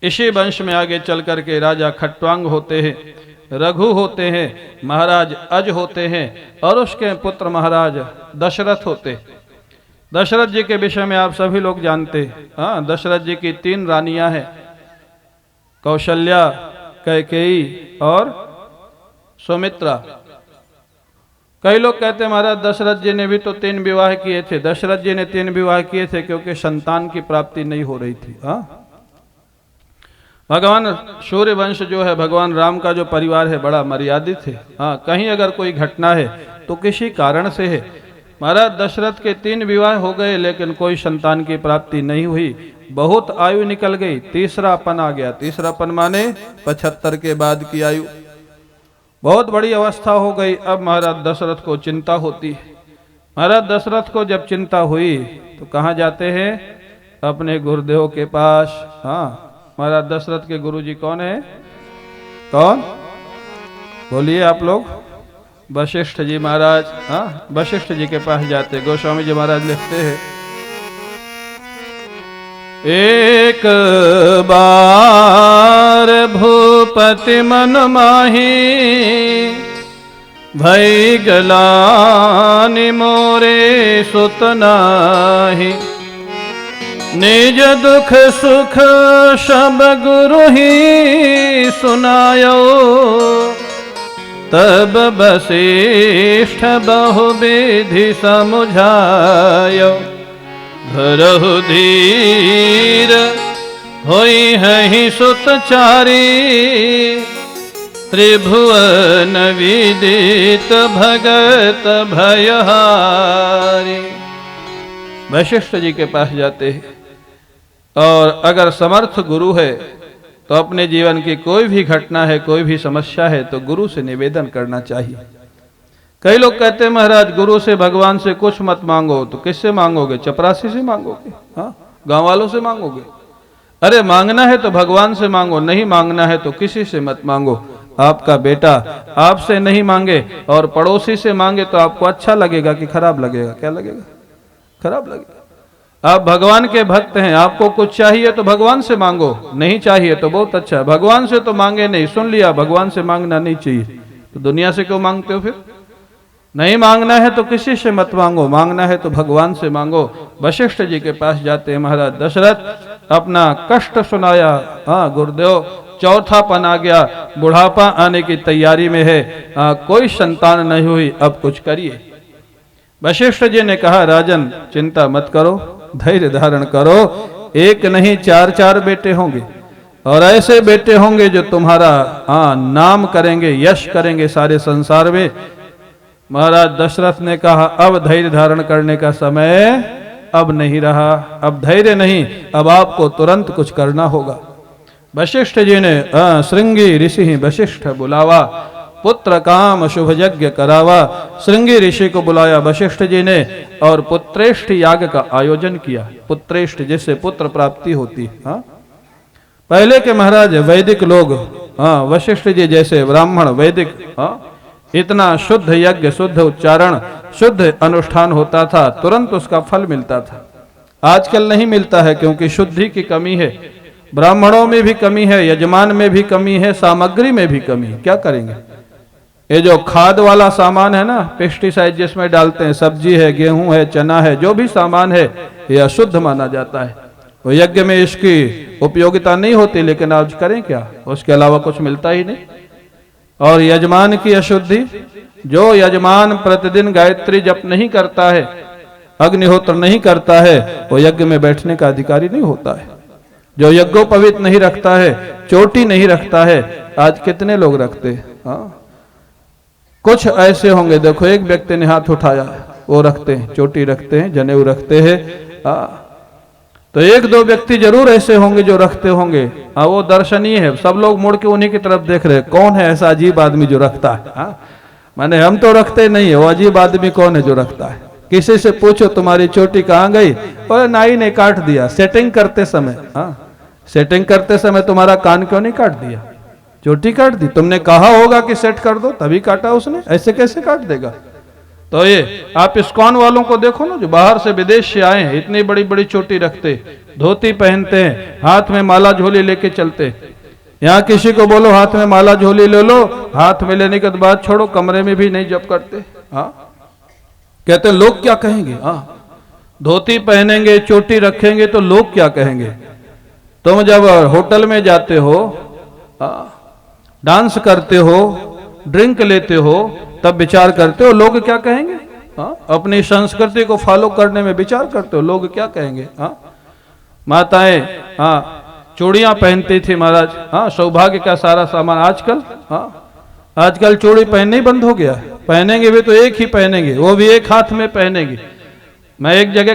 इसी वंश में आगे चल करके राजा खट्वांग होते हैं, रघु होते हैं, महाराज अज होते हैं और उसके पुत्र महाराज दशरथ होते। दशरथ जी के विषय में आप सभी लोग जानते हैं। हाँ, दशरथ जी की 3 रानियां हैं, कौशल्या, कैकेयी और सुमित्रा। कई लोग कहते हैं महाराज दशरथ जी ने भी तो 3 विवाह किए थे। दशरथ जी ने 3 विवाह किए थे क्योंकि संतान की प्राप्ति नहीं हो रही थी। हाँ, भगवान सूर्य वंश जो है, भगवान राम का जो परिवार है बड़ा मर्यादित है। हाँ, कहीं अगर कोई घटना है तो किसी कारण से है। महाराज दशरथ के 3 विवाह हो गए लेकिन कोई संतान की प्राप्ति नहीं हुई। बहुत आयु निकल गई, तीसरापन आ गया। तीसरापन माने 75 के बाद की आयु। बहुत बड़ी अवस्था हो गई। अब महाराज दशरथ को चिंता होती है। महाराज दशरथ को जब चिंता हुई तो कहाँ जाते हैं? अपने गुरुदेव के पास। हाँ, महाराज दशरथ के गुरुजी कौन है? कौन? बोलिए आप लोग। वशिष्ठ जी महाराज। हाँ, वशिष्ठ जी के पास जाते। गोस्वामी जी महाराज लिखते हैं, एक बार भूपति मन माही, भई गलानि मोरे सुत नाहि। निज दुख सुख सब गुरु ही सुनायो, तब वशिष्ठ बहुविधि समुझायो। धरहु धीर होई है सुतचारी, त्रिभुवन विदित भगत भयहारी। वशिष्ठ जी के पास जाते हैं और अगर समर्थ गुरु है तो अपने जीवन की कोई भी घटना है, कोई भी समस्या है तो गुरु से निवेदन करना चाहिए। कई लोग कहते हैं महाराज गुरु से भगवान से कुछ मत मांगो। तो किससे मांगोगे? चपरासी से मांगोगे? हाँ, गांव वालों से मांगोगे? अरे मांगना है तो भगवान से मांगो, नहीं मांगना है तो किसी से मत मांगो। आपका बेटा आपसे नहीं मांगे और पड़ोसी से मांगे तो आपको अच्छा लगेगा कि खराब लगेगा? क्या लगेगा? खराब लगेगा। आप भगवान के भक्त हैं, आपको कुछ चाहिए तो भगवान से मांगो, नहीं चाहिए तो बहुत अच्छा। भगवान से तो मांगे नहीं, सुन लिया, भगवान से मांगना नहीं चाहिए तो दुनिया से क्यों मांगते हो? फिर नहीं मांगना है तो किसी से मत मांगो, मांगना है तो भगवान से मांगो। वशिष्ठ जी के पास जाते हैं महाराज दशरथ, अपना कष्ट सुनाया। हाँ गुरुदेव, चौथापन आ गया, बुढ़ापा आने की तैयारी में है, कोई संतान नहीं हुई, अब कुछ करिए। वशिष्ठ जी ने कहा राजन चिंता मत करो, धैर्य धारण करो। एक नहीं 4 बेटे होंगे और ऐसे बेटे होंगे जो तुम्हारा नाम करेंगे, यश करेंगे सारे संसार में। महाराज दशरथ ने कहा अब धैर्य धारण करने का समय अब नहीं रहा, अब धैर्य नहीं, अब आपको तुरंत कुछ करना होगा। वशिष्ठ जी ने श्रृंगी ऋषि वशिष्ठ बुलावा, पुत्र काम शुभ यज्ञ करावा। श्रृंगी ऋषि को बुलाया वशिष्ठ जी ने और पुत्रेष्ठ याग का आयोजन किया। पुत्रेष्ठ जिससे पुत्र प्राप्ति होती है। पहले के महाराज वैदिक लोग, वशिष्ठ जी जैसे ब्राह्मण वैदिक, इतना शुद्ध यज्ञ, शुद्ध उच्चारण, शुद्ध अनुष्ठान होता था, तुरंत उसका फल मिलता था। आजकल नहीं मिलता है क्योंकि शुद्धि की कमी है, ब्राह्मणों में भी कमी है, यजमान में भी कमी है, सामग्री में भी कमी है। क्या करेंगे? ये जो खाद वाला सामान है ना, पेस्टिसाइड जिसमें डालते हैं, सब्जी है, गेहूं है, चना है, जो भी सामान है ये अशुद्ध माना जाता है। वो यज्ञ में इसकी उपयोगिता नहीं होती, लेकिन आज करें क्या, उसके अलावा कुछ मिलता ही नहीं। और यजमान की अशुद्धि, जो यजमान प्रतिदिन गायत्री जप नहीं करता है, अग्निहोत्र नहीं करता है, वो यज्ञ में बैठने का अधिकारी नहीं होता है। जो यज्ञोपवीत नहीं रखता है, चोटी नहीं रखता है, आज कितने लोग रखते हैं? कुछ ऐसे होंगे, देखो एक व्यक्ति ने हाथ उठाया, वो रखते हैं, चोटी रखते हैं, जनेऊ रखते हैं। तो 1-2 व्यक्ति जरूर ऐसे होंगे जो रखते होंगे। वो दर्शनीय है, सब लोग मुड़ के उन्हीं की तरफ देख रहे हैं, कौन है ऐसा अजीब आदमी जो रखता है? माने हम तो रखते नहीं है, वो अजीब आदमी कौन है जो रखता है? किसी से पूछो तुम्हारी चोटी कहाँ गई? और नाई ने काट दिया सेटिंग करते समय। सेटिंग करते समय तुम्हारा कान क्यों नहीं काट दिया? चोटी काट दी। तुमने कहा होगा कि सेट कर दो, तभी काटा उसने, ऐसे कैसे काट देगा? तो ये आप इस्कॉन वालों को देखो ना, जो बाहर से विदेश से आए हैं, इतनी बड़ी बड़ी चोटी रखते, धोती पहनते हैं, हाथ में माला झोली लेके चलते। यहाँ किसी को बोलो हाथ में माला झोली ले लो, हाथ में लेने के बाद छोड़ो, कमरे में भी नहीं जप करते। हाँ, कहते लोग क्या कहेंगे। हाँ, धोती पहनेंगे, चोटी रखेंगे तो लोग क्या कहेंगे। तुम जब होटल में जाते हो, डांस करते हो, ड्रिंक लेते हो, तब विचार करते हो लोग क्या कहेंगे। अपनी संस्कृति को फॉलो करने में विचार करते हो लोग क्या कहेंगे। माताएं चूड़ियां पहनती थी महाराज, सौभाग्य का सारा सामान। आजकल चूड़ी पहनना ही बंद हो गया। पहनेंगे भी तो एक ही पहनेंगे, वो भी एक हाथ में पहनेंगे। मैं एक जगह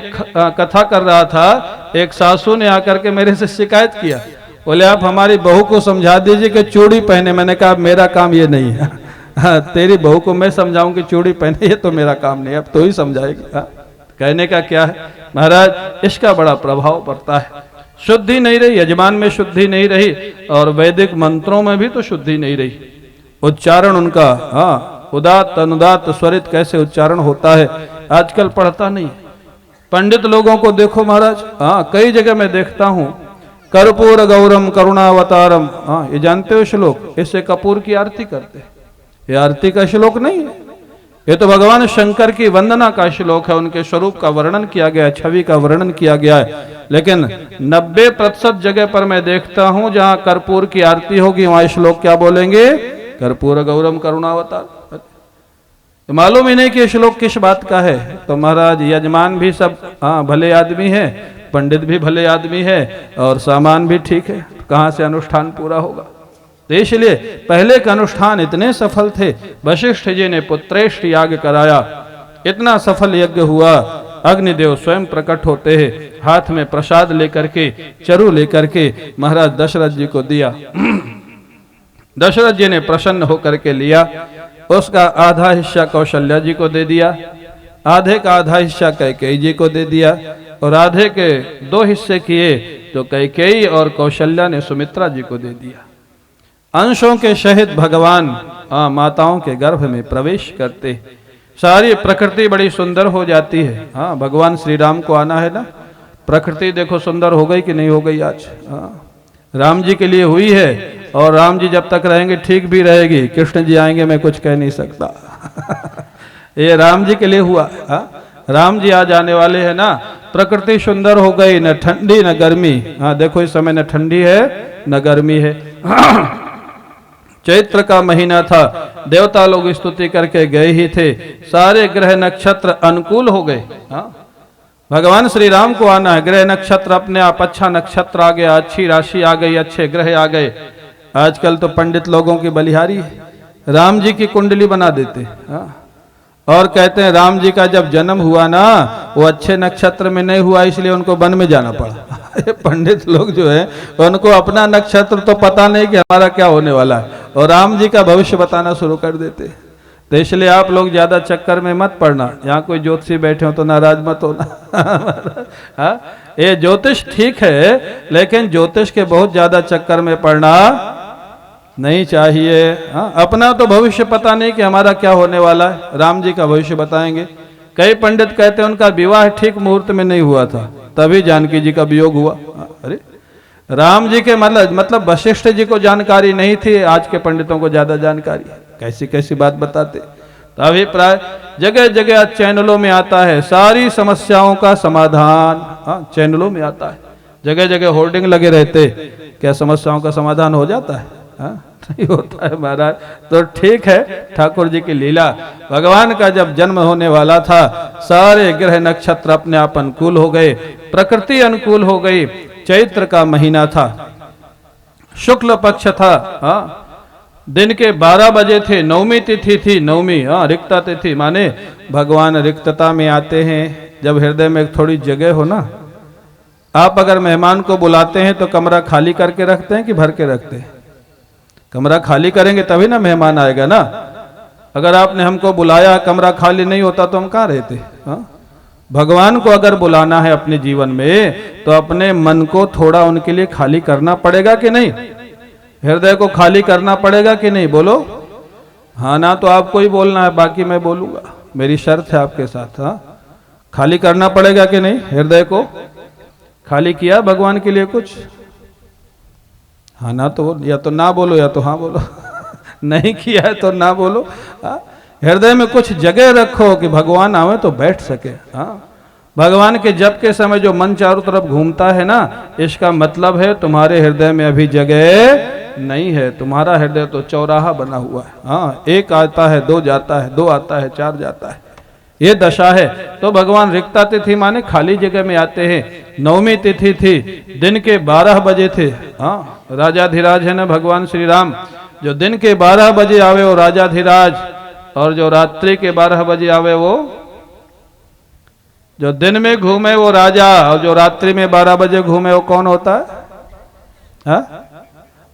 कथा कर रहा था, एक सासू ने आकर के मेरे से शिकायत किया, बोले आप हमारी बहू को समझा दीजिए कि चूड़ी पहने। मैंने कहा मेरा काम ये नहीं है। तेरी बहू को मैं समझाऊं कि चूड़ी पहने, ये तो मेरा काम नहीं, अब तो ही समझाएगी। कहने का क्या है महाराज, इसका बड़ा प्रभाव पड़ता है। शुद्धि नहीं रही, यजमान में शुद्धि नहीं रही, और वैदिक मंत्रों में भी तो शुद्धि नहीं रही। उच्चारण उनका उदात्त अनुदात्त स्वरित कैसे उच्चारण होता है आजकल पढ़ता नहीं। पंडित लोगों को देखो महाराज, कई जगह मैं देखता हूँ, कर्पूर गौरम करुणावतारम, ये जानते हो श्लोक, इससे कपूर की आरती करते। ये आरती का श्लोक नहीं है, ये तो भगवान शंकर की वंदना का श्लोक है। उनके स्वरूप का वर्णन किया गया है, छवि का वर्णन किया गया है। लेकिन 90% जगह पर मैं देखता हूं जहां कर्पूर की आरती होगी, वहां श्लोक क्या बोलेंगे, कर्पूर गौरम करुणावतार। मालूम ही नहीं कि श्लोक किस बात का है। तो महाराज यजमान भी सब भले आदमी है, पंडित भी भले आदमी है, और सामान भी ठीक है, कहां से अनुष्ठान पूरा होगा। तो इसलिए पहले के अनुष्ठान इतने सफल थे। वशिष्ठ जी ने पुत्रेष्ठ याग कराया, इतना सफल यज्ञ हुआ, अग्निदेव स्वयं प्रकट होते हैं, हाथ में प्रसाद लेकर के, चरु लेकर के महाराज दशरथ जी को दिया। दशरथ जी ने प्रसन्न होकर के लिया, उसका आधा हिस्सा कौशल्या जी को दे दिया, आधे का आधा हिस्सा कैकेयी जी को दे दिया, और आधे के 2 हिस्से किए तो कैकेयी और कौशल्या ने सुमित्रा जी को दे दिया। अंशों के सहित भगवान माताओं के गर्भ में प्रवेश करते, सारी प्रकृति बड़ी सुंदर हो जाती है। भगवान श्री राम को आना है ना, प्रकृति देखो सुंदर हो गई कि नहीं हो गई आज। राम जी के लिए हुई है, और राम जी जब तक रहेंगे ठीक भी रहेगी। कृष्ण जी आएंगे मैं कुछ कह नहीं सकता। ये राम जी के लिए हुआ। राम जी आ जाने वाले हैं ना, प्रकृति सुंदर हो गई, न ठंडी न गर्मी। देखो इस समय न ठंडी है न गर्मी है। चैत्र का महीना था, देवता लोग स्तुति करके गए ही थे, सारे ग्रह नक्षत्र अनुकूल हो गए। भगवान श्री राम को आना है, ग्रह नक्षत्र अपने आप, अच्छा नक्षत्र आ गया, अच्छी राशि आ गई, अच्छे ग्रह आ गए। आजकल तो पंडित लोगों की बलिहारी है, राम जी की कुंडली बना देते, और कहते हैं राम जी का जब जन्म हुआ ना, वो अच्छे नक्षत्र में नहीं हुआ, इसलिए उनको वन में जाना पड़ा। पंडित लोग जो है उनको अपना नक्षत्र तो पता नहीं कि हमारा क्या होने वाला है, और राम जी का भविष्य बताना शुरू कर देते। तो इसलिए आप लोग ज्यादा चक्कर में मत पड़ना। यहाँ कोई ज्योतिषी बैठे हो तो नाराज मत होना। ये ज्योतिष ठीक है, लेकिन ज्योतिष के बहुत ज्यादा चक्कर में पड़ना नहीं चाहिए। अपना तो भविष्य पता नहीं कि हमारा क्या होने वाला है, राम जी का भविष्य बताएंगे। कई पंडित कहते हैं उनका विवाह ठीक मुहूर्त में नहीं हुआ था, तभी जानकी जी का वियोग हुआ। अरे राम जी के मतलब वशिष्ठ जी को जानकारी नहीं थी, आज के पंडितों को ज्यादा जानकारी। कैसी कैसी बात बताते। तो अभिप्राय जगह जगह चैनलों में आता है, सारी समस्याओं का समाधान चैनलों में आता है। जगह जगह होर्डिंग लगे रहते, क्या समस्याओं का समाधान हो जाता है? नहीं होता है महाराज। तो ठीक है, ठाकुर जी की लीला। भगवान का जब जन्म होने वाला था, सारे ग्रह नक्षत्र अपने आप अनुकूल हो गए, प्रकृति अनुकूल हो गई। चैत्र का महीना था, शुक्ल पक्ष था, दिन के 12 बजे थे, नवमी तिथि थी। नवमी रिक्ता तिथि माने भगवान रिक्तता में आते हैं। जब हृदय में थोड़ी जगह हो ना, आप अगर मेहमान को बुलाते हैं तो कमरा खाली करके रखते हैं कि भर के रखते हैं? कमरा खाली करेंगे तभी ना मेहमान आएगा ना। अगर आपने हमको बुलाया, कमरा खाली नहीं होता तो हम कहाँ रहते? भगवान को अगर बुलाना है अपने जीवन में, तो अपने मन को थोड़ा उनके लिए खाली करना पड़ेगा कि नहीं? हृदय को खाली करना पड़ेगा कि नहीं? बोलो हाँ ना। तो आपको ही बोलना है, बाकी मैं बोलूंगा। मेरी शर्त है आपके साथ। हाँ, खाली करना पड़ेगा कि नहीं? हृदय को खाली किया भगवान के लिए कुछ? हाँ ना, तो या तो ना बोलो या तो हाँ बोलो। नहीं किया है तो ना बोलो। हाँ, हृदय में कुछ जगह रखो कि भगवान आवे तो बैठ सके। हाँ, भगवान के जप के समय जो मन चारों तरफ घूमता है ना, इसका मतलब है तुम्हारे हृदय में अभी जगह नहीं है। तुम्हारा हृदय तो चौराहा बना हुआ है। हाँ, एक आता है, दो जाता है, दो आता है, चार जाता है, ये दशा है। तो भगवान रिक्ता तिथि माने खाली जगह में आते हैं। नवमी तिथि थी, दिन के 12 बजे थे। हाँ, राजाधिराज है ना भगवान श्री राम, जो दिन के 12 बजे आवे वो राजाधिराज, और जो रात्रि के 12 बजे आवे वो, जो दिन में घूमे वो राजा, और जो रात्रि में 12 बजे घूमे वो कौन होता है? हाँ,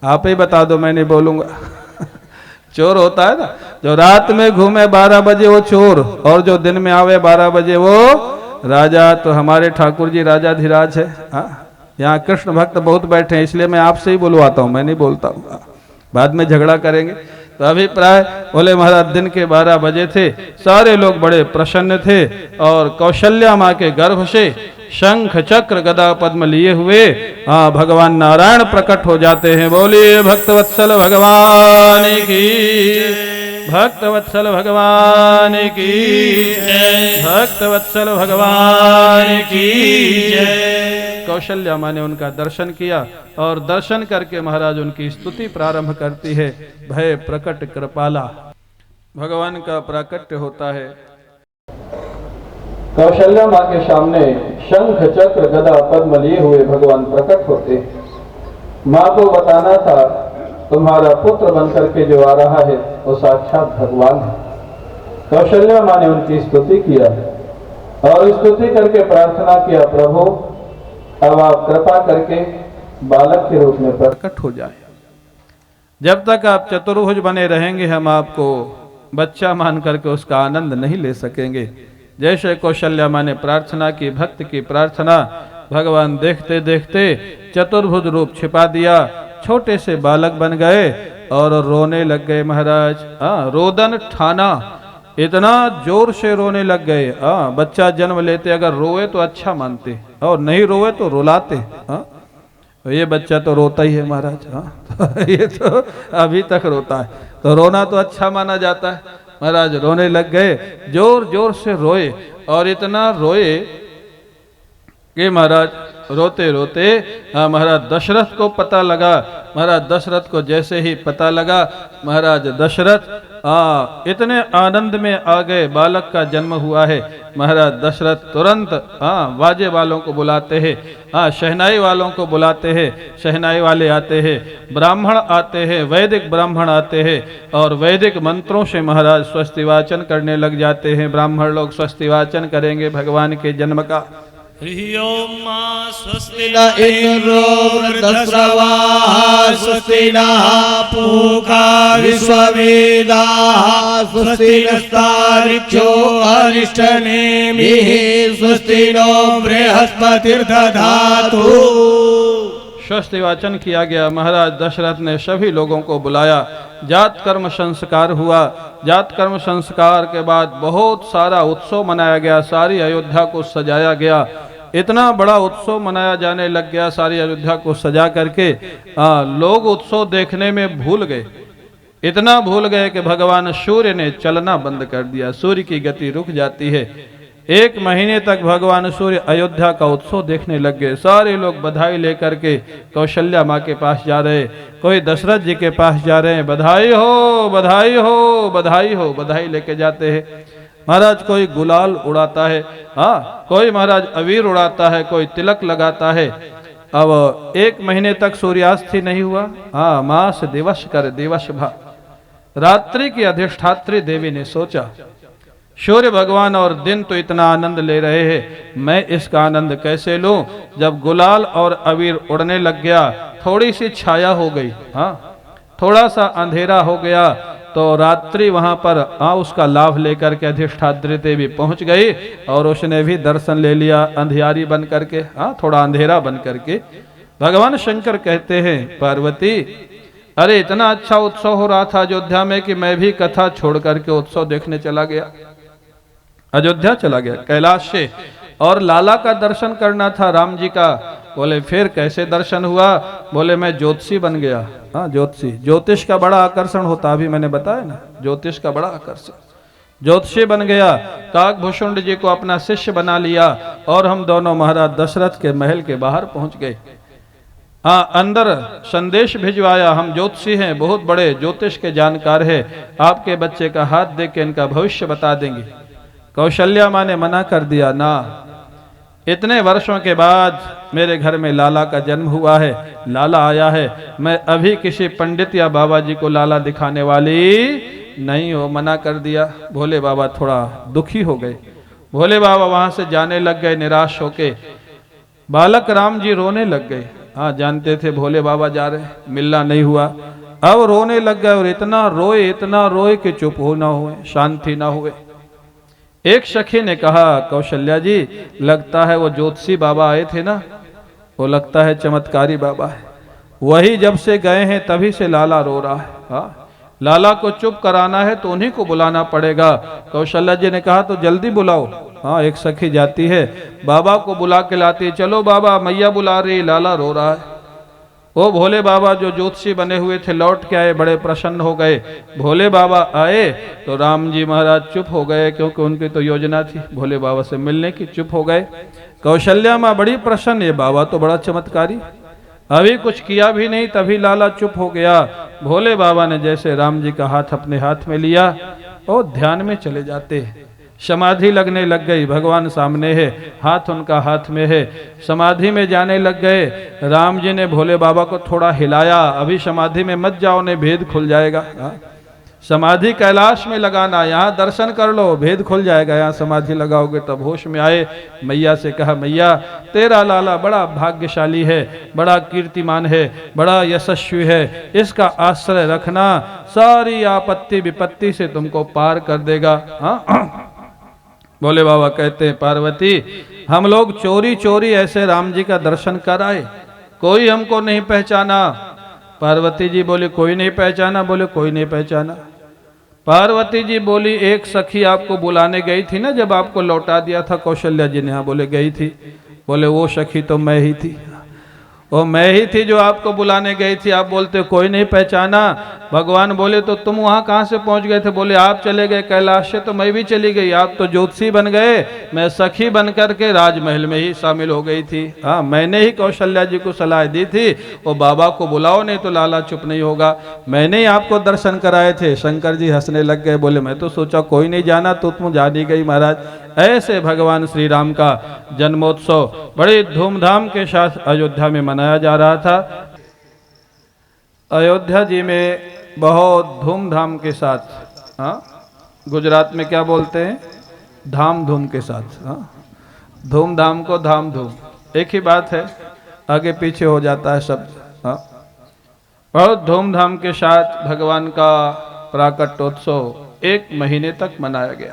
आप ही बता दो, मैं नहीं बोलूंगा। चोर होता है ना, जो रात में घूमे 12 बजे वो चोर, और जो दिन में आवे 12 बजे वो राजा। तो हमारे ठाकुर जी राजाधिराज है। हाँ, यहाँ कृष्ण भक्त बहुत बैठे हैं, इसलिए मैं आपसे ही बुलवाता हूँ, मैं नहीं बोलता हूँ, बाद में झगड़ा करेंगे। तो अभिप्राय बोले महाराज दिन के 12 बजे थे, सारे लोग बड़े प्रसन्न थे, और कौशल्या माँ के गर्भ से शंख चक्र गदा पद्म लिए हुए भगवान नारायण प्रकट हो जाते हैं। बोलिए भक्तवत्सल भगवान की, भक्तवत्सल भगवान की, भक्तवत्सल भगवान की। कौशल्या माँ ने उनका दर्शन किया, और दर्शन करके महाराज उनकी स्तुति प्रारंभ करती है। भय प्रकट कृपाला, भगवान का प्राकट्य होता है। कौशल्या माँ के सामने शंख चक्र गदा पद्म लिए हुए भगवान प्रकट होते। माँ को बताना था तुम्हारा पुत्र बनकर के जो आ रहा है वो साक्षात भगवान है। कौशल्या माँ ने उनकी स्तुति किया, और स्तुति करके प्रार्थना किया, प्रभु अब आप कृपा करके बालक के रूप में प्रकट हो जाए। जब तक आप चतुर्भुज बने रहेंगे हम आपको बच्चा मान करके उसका आनंद नहीं ले सकेंगे। जैसे कौशल्या माँ ने प्रार्थना की, भक्त की प्रार्थना, भगवान देखते देखते चतुर्भुज रूप छिपा दिया, छोटे से बालक बन गए और रोने लग गए महाराज। रोदन ठाना, इतना जोर से रोने लग गए। बच्चा जन्म लेते अगर रोए तो अच्छा मानते, और नहीं रोए तो रुलाते। ये बच्चा तो रोता ही है महाराज। तो ये तो अभी तक रोता है, तो रोना तो अच्छा माना जाता है। महाराज रोने लग गए, जोर जोर से रोए, और इतना रोए कि महाराज रोते रोते महाराज दशरथ को पता लगा। महाराज दशरथ को जैसे ही पता लगा, महाराज दशरथ इतने आनंद में आ गए, बालक का जन्म हुआ है। महाराज दशरथ तुरंत बाजे वालों को बुलाते हैं, शहनाई वालों को बुलाते हैं, शहनाई वाले आते हैं, ब्राह्मण आते हैं, वैदिक ब्राह्मण आते हैं, और वैदिक मंत्रों से महाराज स्वस्ति वाचन करने लग जाते हैं। ब्राह्मण लोग स्वस्ति वाचन करेंगे भगवान के जन्म का। ओम स्वस्ति न इंद्रो वृद्धश्रवाः स्वस्ति नः पूषा विश्ववेदाः स्वस्ति नस्तार्क्ष्यो अरिष्टनेमिः स्वस्ति नो बृहस्पतिर्दधातु। स्वस्ति वाचन किया गया। महाराज दशरथ ने सभी लोगों को बुलाया, जात कर्म संस्कार हुआ। जात कर्म संस्कार के बाद बहुत सारा उत्सव मनाया गया, सारी अयोध्या को सजाया गया। इतना बड़ा उत्सव मनाया जाने लग गया, सारी अयोध्या को सजा करके लोग उत्सव देखने में भूल गए। इतना भूल गए कि भगवान सूर्य ने चलना बंद कर दिया, सूर्य की गति रुक जाती है। 1 महीने तक भगवान सूर्य अयोध्या का उत्सव देखने लग गए। सारे लोग बधाई लेकर के कौशल्या माँ के पास जा रहे, कोई दशरथ जी के पास जा रहे हैं, बधाई हो बधाई हो बधाई हो, बधाई लेके जाते हैं। महाराज कोई गुलाल उड़ाता है, कोई महाराज अबीर उड़ाता है, कोई तिलक लगाता है। अब 1 महीने तक सूर्यास्त ही नहीं हुआ। मास दिवस कर दिवस भा, रात्रि की अधिष्ठात्री देवी ने सोचा सूर्य भगवान और दिन तो इतना आनंद ले रहे हैं, मैं इसका आनंद कैसे लूं। जब गुलाल और अबीर उड़ने लग गया, थोड़ी सी छाया हो गई, थोड़ा सा अंधेरा हो गया, तो रात्रि वहां पर उसका लाभ लेकर के अधिष्ठात्री देवी पहुंच गई, और उसने भी दर्शन ले लिया अंधियारी बन करके, थोड़ा अंधेरा बन करके। भगवान शंकर कहते हैं पार्वती, अरे इतना अच्छा उत्सव हो रहा था अयोध्या में कि मैं भी कथा छोड़ करके उत्सव देखने चला गया। अयोध्या चला गया कैलाश से, और लाला का दर्शन करना था राम जी का। बोले फिर कैसे दर्शन हुआ? बोले मैं ज्योतिषी बन गया। हाँ, ज्योतिषी, ज्योतिष का बड़ा आकर्षण होता, अभी मैंने बताया ना, ज्योतिष का बड़ा आकर्षण। ज्योतिषी बन गया, काकभूषुंड जी को अपना शिष्य बना लिया, और हम दोनों महाराज दशरथ के महल के बाहर पहुंच गए। हाँ, अंदर संदेश भिजवाया, हम ज्योतिषी हैं, बहुत बड़े ज्योतिष के जानकार है, आपके बच्चे का हाथ देख के इनका भविष्य बता देंगे। कौशल्या माँ ने मना कर दिया, ना, इतने वर्षों के बाद मेरे घर में लाला का जन्म हुआ है, लाला आया है, मैं अभी किसी पंडित या बाबा जी को लाला दिखाने वाली नहीं हो, मना कर दिया। भोले बाबा थोड़ा दुखी हो गए। भोले बाबा वहां से जाने लग गए निराश होके। बालक राम जी रोने लग गए। हाँ, जानते थे भोले बाबा जा रहे, मिलना नहीं हुआ, अब रोने लग गए, और इतना रोए कि चुप हो ना हुए, शांति ना हुए। एक सखी ने कहा, कौशल्या जी, लगता है वो ज्योतिषी बाबा आए थे ना, वो लगता है चमत्कारी बाबा है, वही जब से गए हैं तभी से लाला रो रहा है। हाँ, लाला को चुप कराना है तो उन्हीं को बुलाना पड़ेगा। कौशल्या जी ने कहा तो जल्दी बुलाओ। हाँ, एक सखी जाती है, बाबा को बुला के लाती है, चलो बाबा, मैया बुला रही, लाला रो रहा है। वो भोले बाबा जो ज्योतिषी बने हुए थे लौट के आए, बड़े प्रसन्न हो गए। भोले बाबा आए तो राम जी महाराज चुप हो गए, क्योंकि उनकी तो योजना थी भोले बाबा से मिलने की, चुप हो गए। कौशल्या माँ बड़ी प्रसन्न, ये बाबा तो बड़ा चमत्कारी, अभी कुछ किया भी नहीं तभी लाला चुप हो गया। भोले बाबा ने जैसे राम जी का हाथ अपने हाथ में लिया और ध्यान में चले जाते, समाधि लगने लग गई, भगवान सामने है, हाथ उनका हाथ में है, समाधि में जाने लग गए। राम जी ने भोले बाबा को थोड़ा हिलाया, अभी समाधि में मत जाओ, ने भेद खुल जाएगा। समाधि कैलाश में लगाना, यहाँ दर्शन कर लो, भेद खुल जाएगा, यहाँ समाधि लगाओगे तब होश में आए। मैया से कहा, मैया तेरा लाला बड़ा भाग्यशाली है, बड़ा कीर्तिमान है, बड़ा यशस्वी है, इसका आश्रय रखना, सारी आपत्ति विपत्ति से तुमको पार कर देगा। हाँ, भोले बाबा कहते हैं, पार्वती हम लोग चोरी चोरी ऐसे राम जी का दर्शन कर आए, कोई हमको नहीं पहचाना। पार्वती जी बोले, कोई नहीं पहचाना? बोले, कोई नहीं पहचाना। पार्वती जी बोली, एक सखी आपको बुलाने गई थी ना जब आपको लौटा दिया था कौशल्या जी ने? हाँ, बोले गई थी। बोले वो सखी तो मैं ही थी, वो मैं ही थी जो आपको बुलाने गई थी, आप बोलते कोई नहीं पहचाना। भगवान बोले, तो तुम वहां कहां से पहुंच गए थे? बोले आप चले गए कैलाश से तो मैं भी चली गई, आप तो ज्योतिषी बन गए, मैं सखी बन करके राजमहल में ही शामिल हो गई थी। हाँ, मैंने ही कौशल्या जी को सलाह दी थी, वो बाबा को बुलाओ नहीं तो लाला चुप नहीं होगा, मैंने ही आपको दर्शन कराए थे। शंकर जी हंसने लग गए, बोले मैं तो सोचा कोई नहीं जाना, तो तुम जान ही गई महाराज। ऐसे भगवान श्री राम का जन्मोत्सव बड़े धूमधाम के साथ अयोध्या में मनाया जा रहा था। अयोध्या जी में बहुत धूमधाम के साथ, हाँ, गुजरात में क्या बोलते हैं, धाम धूम के साथ। हाँ, धूमधाम को धाम धूम एक ही बात है, आगे पीछे हो जाता है शब्द। हाँ, बहुत धूमधाम के साथ भगवान का प्राकट्योत्सव 1 महीने तक मनाया गया।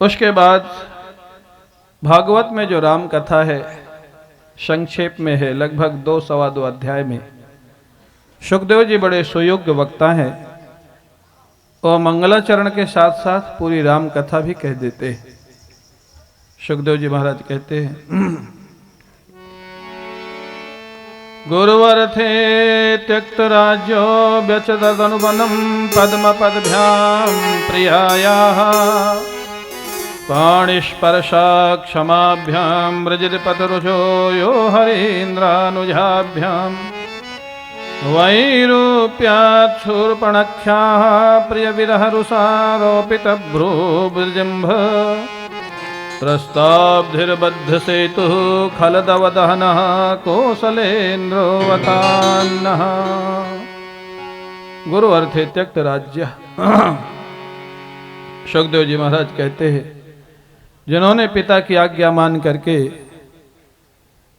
उसके बाद भागवत में जो राम कथा है संक्षेप में है, लगभग 2 सवा 2 अध्याय में। सुखदेव जी बड़े सुयोग्य वक्ता हैं और मंगलाचरण के साथ साथ पूरी राम कथा भी कह देते हैं। सुखदेव जी महाराज कहते हैं, गुरुवर थे त्यक्त राज्यो व्यचदनुवनम पद्म पदभ्याम प्रियाया पाणिस्पर्शा क्षमाभ्याम व्रजपतरुजो यो हरीन्द्रानुजाभ्याम वैरूप्यात् शूर्पणख्याः प्रिय विरहरुषारोपित भ्रूविजृम्भ त्रस्ताब्धिर्बद्ध सेतुः खलदवदहनः कोसलेन्द्रोऽवतान्नः। गुरु अर्थे त्यक्त राज्य। सुखदेव जी महाराज कहते हैं, जिन्होंने पिता की आज्ञा मान करके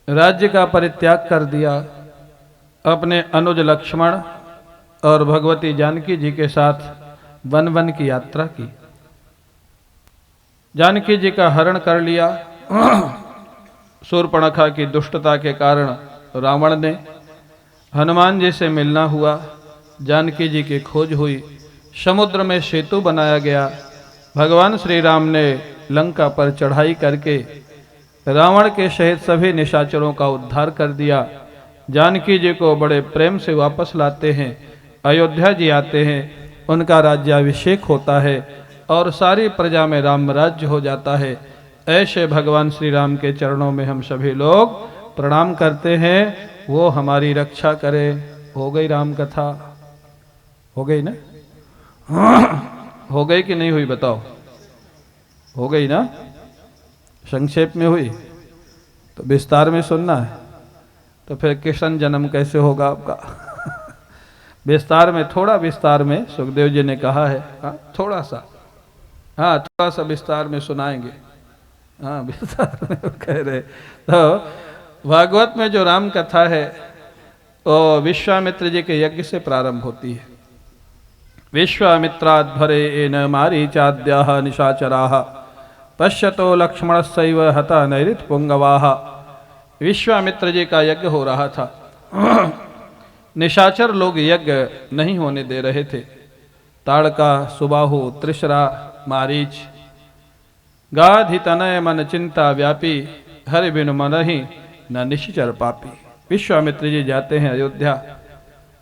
राज्य का परित्याग कर दिया, अपने अनुज लक्ष्मण और भगवती जानकी जी के साथ वन वन की यात्रा की, जानकी जी का हरण कर लिया। शूर्पणखा की दुष्टता के कारण रावण ने, हनुमान जी से मिलना हुआ, जानकी जी की खोज हुई, समुद्र में सेतु बनाया गया, भगवान श्री राम ने लंका पर चढ़ाई करके रावण के सहित सभी निशाचरों का उद्धार कर दिया। जानकी जी को बड़े प्रेम से वापस लाते हैं। अयोध्या जी आते हैं, उनका राज्याभिषेक होता है और सारी प्रजा में राम राज्य हो जाता है। ऐसे भगवान श्री राम के चरणों में हम सभी लोग प्रणाम करते हैं, वो हमारी रक्षा करे। हो गई राम कथा? हो गई ना? हो गई कि नहीं हुई बताओ? हो गई ना? संक्षेप में हुई तो विस्तार में सुनना है, तो फिर कृष्ण जन्म कैसे होगा आपका? विस्तार में, थोड़ा विस्तार में सुखदेव जी ने कहा है। हाँ थोड़ा सा, हाँ थोड़ा सा विस्तार में सुनाएंगे। हाँ विस्तार में कह रहे। तो भागवत में जो राम कथा है वो विश्वामित्र जी के यज्ञ से प्रारंभ होती है। विश्वामित्राध्वरे एन मारीचाद्याः निशाचराः पश्यतो लक्ष्मणस्यैव हता नैरित पुंगवाः। विश्वामित्र जी का यज्ञ हो रहा था। निशाचर लोग यज्ञ नहीं होने दे रहे थे। ताड़का, सुबाहु, त्रिशरा, मारीच, गाधि तनय मन चिंता व्यापी, हरि बिनु मनहि न निश्चर पापी। विश्वामित्र जी जाते हैं अयोध्या।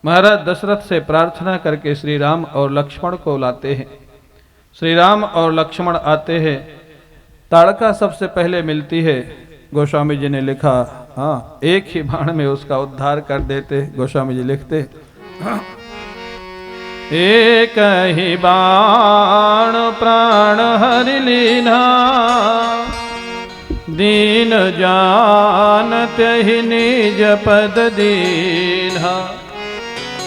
महाराज दशरथ से प्रार्थना करके श्री राम और लक्ष्मण को लाते हैं। श्री राम और लक्ष्मण आते हैं। ताड़का सबसे पहले मिलती है। गोस्वामी जी ने लिखा, हाँ एक ही बाण में उसका उद्धार कर देते। गोस्वामी जी लिखते, एक ही बाण प्राण हरि लीना, दीन जानते ही निज पद दीन्हा।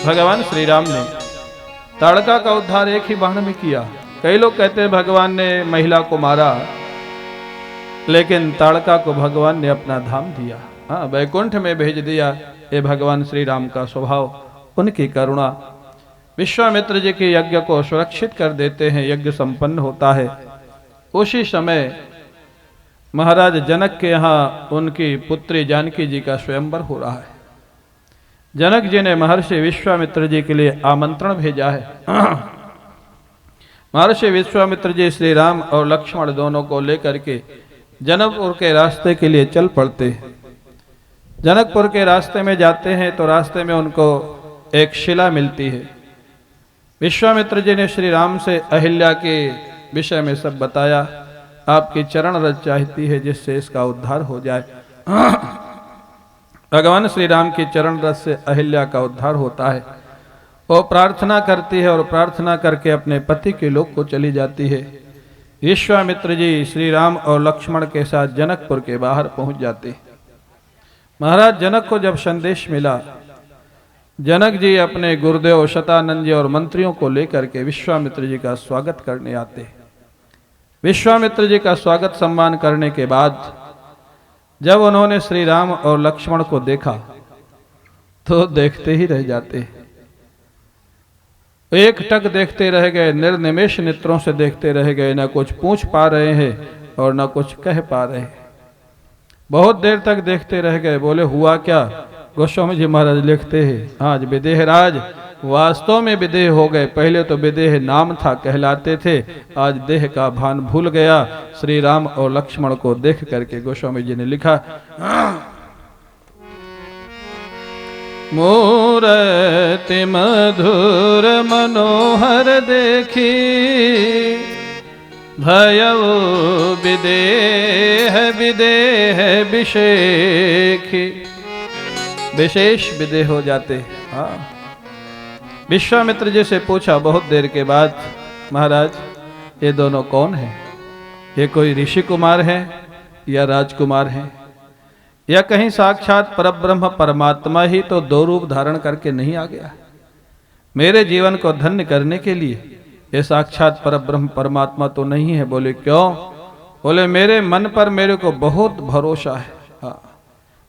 भगवान श्री राम ने ताड़का का उद्धार एक ही बाण में किया। कई लोग कहते हैं भगवान ने महिला को मारा, लेकिन ताड़का को भगवान ने अपना धाम दिया। हाँ वैकुंठ में भेज दिया। ये भगवान श्री राम का स्वभाव, उनकी करुणा। विश्वामित्र जी के यज्ञ को सुरक्षित कर देते हैं। यज्ञ संपन्न होता है। उसी समय महाराज जनक के यहाँ उनकी पुत्री जानकी जी का स्वयंवर हो रहा है। जनक जी ने महर्षि विश्वामित्र जी के लिए आमंत्रण भेजा है। महर्षि विश्वामित्र जी श्री राम और लक्ष्मण दोनों को लेकर के जनकपुर के रास्ते के लिए चल पड़ते हैं। जनकपुर के रास्ते में जाते हैं तो रास्ते में उनको एक शिला मिलती है। विश्वामित्र जी ने श्री राम से अहिल्या के विषय में सब बताया। आपकी चरण रज चाहती है जिससे इसका उद्धार हो जाए। भगवान श्री राम की चरण रज से अहिल्या का उद्धार होता है। वो प्रार्थना करती है और प्रार्थना करके अपने पति के लोक को चली जाती है। विश्वामित्र जी श्री राम और लक्ष्मण के साथ जनकपुर के बाहर पहुंच जाते। महाराज जनक को जब संदेश मिला, जनक जी अपने गुरुदेव शतानंद जी और मंत्रियों को लेकर के विश्वामित्र जी का स्वागत करने आते। विश्वामित्र जी का स्वागत सम्मान करने के बाद जब उन्होंने श्री राम और लक्ष्मण को देखा तो देखते ही रह जाते। एक टक देखते रह गए, निर्निमेष नेत्रों से देखते रह गए। न कुछ पूछ पा रहे हैं और न कुछ कह पा रहे हैं। बहुत देर तक देखते रह गए। बोले हुआ क्या? गोस्वामी जी महाराज लिखते हैं, आज विदेह राज वास्तव में विदेह हो गए। पहले तो विदेह नाम था, कहलाते थे, आज देह का भान भूल गया। श्री राम और लक्ष्मण को देख करके गोस्वामी जी ने लिखा, मूरति मधुर मनोहर देखी, भयउ विदेह विदेह विशेखी। विशेष विदेह हो जाते। हाँ विश्वामित्र जी से पूछा बहुत देर के बाद, महाराज ये दोनों कौन हैं? ये कोई ऋषि कुमार हैं या राजकुमार हैं या कहीं साक्षात परब्रह्म परमात्मा ही तो दो रूप धारण करके नहीं आ गया मेरे जीवन को धन्य करने के लिए? ये साक्षात परब्रह्म परमात्मा तो नहीं है। बोले क्यों? बोले मेरे मन पर मेरे को बहुत भरोसा है। हाँ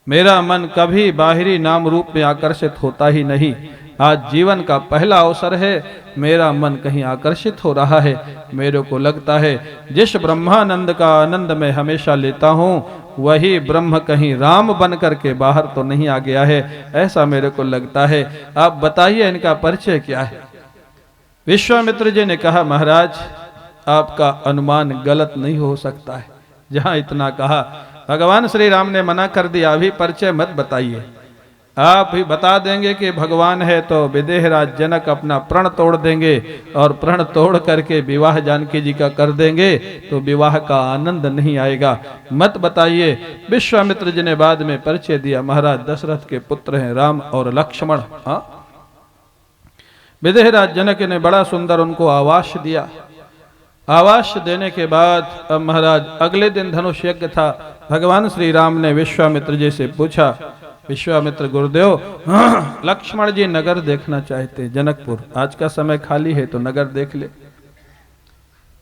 मेरा मन कभी बाहरी नाम रूप में आकर्षित होता ही नहीं। आज जीवन का पहला अवसर है, मेरा मन कहीं आकर्षित हो रहा है। मेरे को लगता है जिस ब्रह्मानंद का आनंद मैं हमेशा लेता हूँ वही ब्रह्म कहीं राम बन करके बाहर तो नहीं आ गया है, ऐसा मेरे को लगता है। आप बताइए इनका परिचय क्या है? विश्वामित्र जी ने कहा, महाराज आपका अनुमान गलत नहीं हो सकता है। जहां इतना कहा, भगवान श्री राम ने मना कर दिया, अभी परिचय मत बताइए। आप ही बता देंगे कि भगवान है तो विदेहराज जनक अपना प्रण तोड़ देंगे और प्रण तोड़ करके विवाह जानकी जी का कर देंगे तो विवाह का आनंद नहीं आएगा, मत बताइए। विश्वामित्र जी ने बाद में परिचय दिया, महाराज दशरथ के पुत्र हैं राम और लक्ष्मण। हाँ, विदेहराज जनक ने बड़ा सुंदर उनको आवास दिया। आवास देने के बाद अब महाराज अगले दिन धनुष यज्ञ था। भगवान श्री राम ने विश्वामित्र जी से पूछा, विश्वामित्र गुरुदेव, लक्ष्मण जी नगर देखना चाहते, जनकपुर, आज का समय खाली है तो नगर देख ले।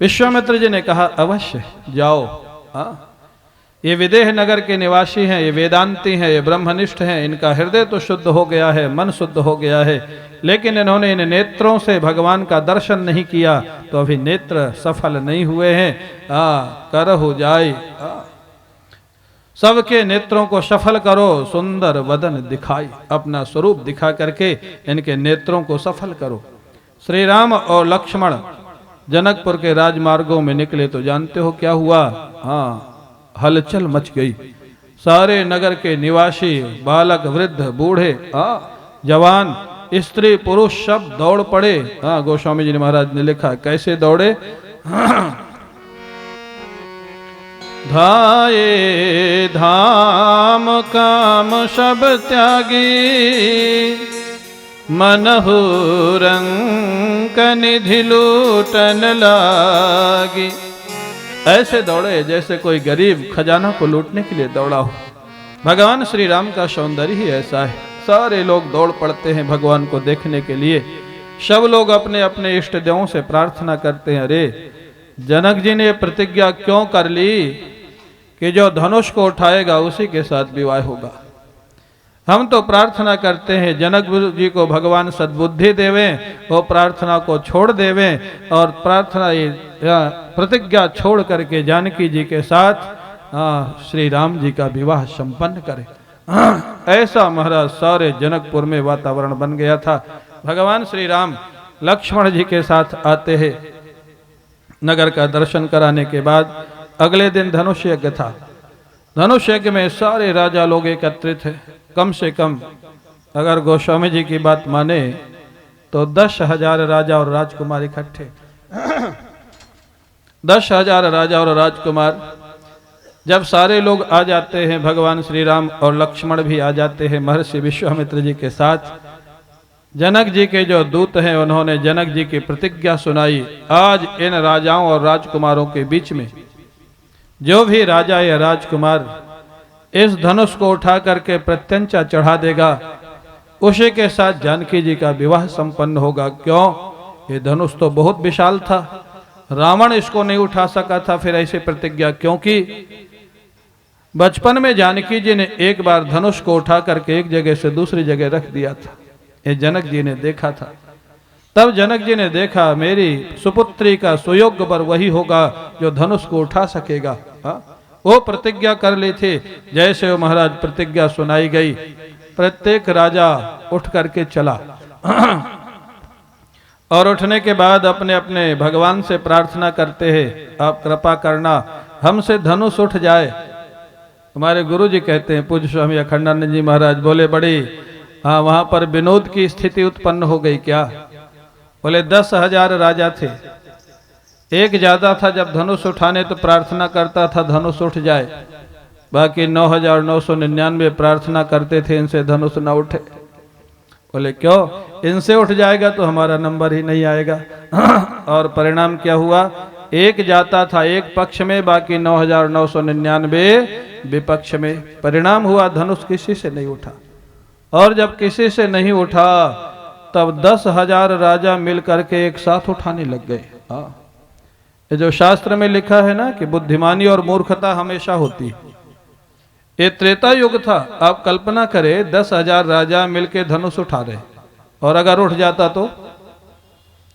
विश्वामित्र जी ने कहा, अवश्य जाओ। हाँ, ये विदेह नगर के निवासी हैं, ये वेदांती हैं, ये ब्रह्मनिष्ठ हैं, इनका हृदय तो शुद्ध हो गया है, मन शुद्ध हो गया है, लेकिन इन्होंने इन नेत्रों से भगवान का दर्शन नहीं किया तो अभी नेत्र सफल नहीं हुए हैं। कर हो जाए, सबके नेत्रों को सफल करो, सुंदर वदन दिखाई, अपना स्वरूप दिखा करके इनके नेत्रों को सफल करो। श्री राम और लक्ष्मण जनकपुर के राजमार्गों में निकले तो जानते हो क्या हुआ? हाँ, हलचल मच गई। सारे नगर के निवासी, बालक, वृद्ध, बूढ़े, जवान, स्त्री, पुरुष सब दौड़ पड़े। गोस्वामी जी महाराज ने लिखा, कैसे दौड़े? धाये धाम काम सब त्यागी, मनहु रंक निधि लूटन लागी। ऐसे दौड़े जैसे कोई गरीब खजाना को लूटने के लिए दौड़ा हो। भगवान श्री राम का सौंदर्य ही ऐसा है, सारे लोग दौड़ पड़ते हैं भगवान को देखने के लिए। सब लोग अपने अपने इष्ट देवों से प्रार्थना करते हैं, अरे जनक जी ने प्रतिज्ञा क्यों कर ली कि जो धनुष को उठाएगा उसी के साथ विवाह होगा। हम तो प्रार्थना करते हैं जनक जी को भगवान सद्बुद्धि देवें, वो प्रार्थना को छोड़ देवें और प्रार्थना प्रतिज्ञा छोड़ करके जानकी जी के साथ श्री राम जी का विवाह संपन्न करें। ऐसा महाराज सारे जनकपुर में वातावरण बन गया था। भगवान श्री राम लक्ष्मण जी के साथ आते हैं। नगर का दर्शन कराने के बाद अगले दिन धनुष यज्ञ था। धनुष यज्ञ में सारे राजा लोग एकत्रित हैं। कम से कम अगर गोस्वामी जी की बात माने तो 10,000 राजा और राजकुमार इकट्ठे। 10,000 राजा और राजकुमार जब सारे लोग आ जाते हैं, भगवान श्री राम और लक्ष्मण भी आ जाते हैं महर्षि विश्वामित्र जी के साथ। जनक जी के जो दूत हैं उन्होंने जनक जी की प्रतिज्ञा सुनाई, आज इन राजाओं और राजकुमारों के बीच में जो भी राजा या राजकुमार इस धनुष को उठा करके प्रत्यंचा चढ़ा देगा उसी के साथ जानकी जी का विवाह संपन्न होगा। क्यों? ये धनुष तो बहुत विशाल था, रावण इसको नहीं उठा सका था, फिर ऐसे प्रतिज्ञा क्योंकि बचपन में जानकी जी ने एक बार धनुष को उठा करके एक जगह से दूसरी जगह रख दिया था, ये जनक जी ने देखा था। तब जनक जी ने देखा मेरी सुपुत्री का सुयोग्य वर वही होगा जो धनुष को उठा सकेगा। वो प्रतिज्ञा कर ली थी। जैसे वो महाराज प्रतिज्ञा सुनाई गई, प्रत्येक राजा उठ करके चला और उठने के बाद अपने अपने भगवान से प्रार्थना करते हैं, आप कृपा करना हमसे धनुष उठ जाए। हमारे गुरु जी कहते हैं, पूज्य स्वामी अखंडानंद जी महाराज बोले, बड़ी वहां पर विनोद की स्थिति उत्पन्न हो गई। क्या? बोले 10,000 राजा थे, एक ज्यादा था, जब धनुष उठाने तो प्रार्थना करता था धनुष उठ जाए, बाकी 9,999 प्रार्थना करते थे इनसे धनुष न उठे। बोले क्यों? इनसे उठ जाएगा तो हमारा नंबर ही नहीं आएगा। और परिणाम क्या हुआ? एक जाता था एक पक्ष में, बाकी 9,999 विपक्ष में। परिणाम हुआ धनुष किसी से नहीं उठा। और जब किसी से नहीं उठा तब 10,000 राजा मिलकर के एक साथ उठाने लग गए। ये जो शास्त्र में लिखा है ना कि बुद्धिमानी और मूर्खता हमेशा होती है, ये त्रेता युग था। आप कल्पना करें 10,000 राजा मिलके धनुष उठा रहे, और अगर उठ जाता तो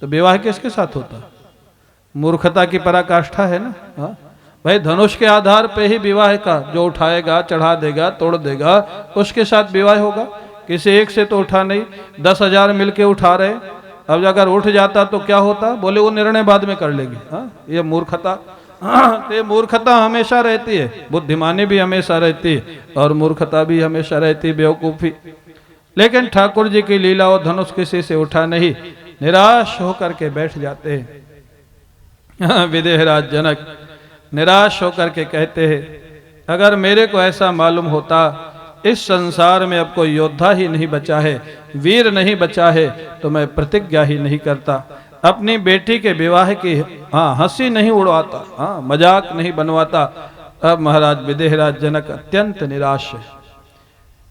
विवाह किसके साथ होता? मूर्खता की पराकाष्ठा है ना। भाई धनुष के आधार पे ही विवाह का, जो उठाएगा, चढ़ा देगा, तोड़ देगा, उसके साथ विवाह होगा। किसी एक से तो उठा नहीं, 10,000 मिलके उठा रहे। अब अगर उठ जाता तो क्या होता? बोले वो निर्णय बाद में कर लेगी। हाँ, ये मूर्खता, तो ये मूर्खता हमेशा रहती है, बुद्धिमानी भी हमेशा रहती है और मूर्खता भी हमेशा रहती है, बेवकूफ़ी। लेकिन ठाकुर जी की लीला और धनुष किसी से उठा नहीं, निराश होकर के बैठ जाते हैं। विदेहराज जनक निराश होकर के कहते हैं, अगर मेरे को ऐसा मालूम होता इस संसार में अब कोई योद्धा ही नहीं बचा है, वीर नहीं बचा है, तो मैं प्रतिज्ञा ही नहीं करता, अपनी बेटी के विवाह की हंसी नहीं उड़वाता, मजाक नहीं बनवाता। अब महाराज विदेहराज जनक अत्यंत निराश है।